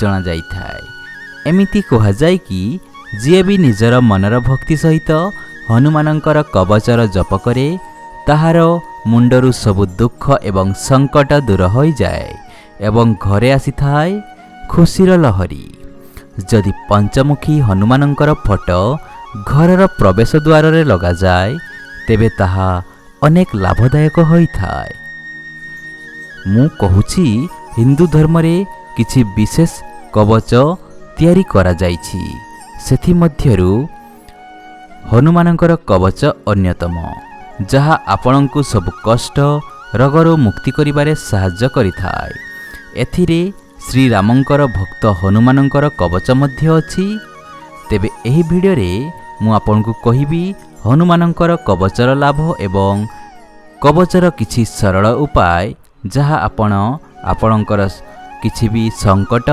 जणा जाइथाय। एमिति कहुए कि जी भी निजर मनर भक्ति सहित हनुमानंकर कवचर जप करे ताहार मुंडरू सबु दुख एवं संकट दूर हो जाए एवं घरे आसी थाए खुशीर लहरी। जदि पंचमुखी हनुमानंकर फोटो घरर प्रवेश द्वार रे लगा जाए तेबे ताहा अनेक लाभदायक होइथाय। मु कहूछि हिंदू धर्म रे किछि विशेष कवच तैयारी करा जाइछि, सेथि मध्यरु हनुमानंकर कवच अन्यतम, जहा आपणंकु सब कष्ट रोगरु मुक्ति करिबारे सहाय्य करिथाय। एथिरे श्री रामंकर भक्त हनुमानंकर कवच मध्य अछि। तेबे एही भिडियो रे मु आपनकु कहिबी हनुमानंकर कवचर लाभ एवं कवचर किछि सरल उपाय जहा आपणकर किछि भी संकट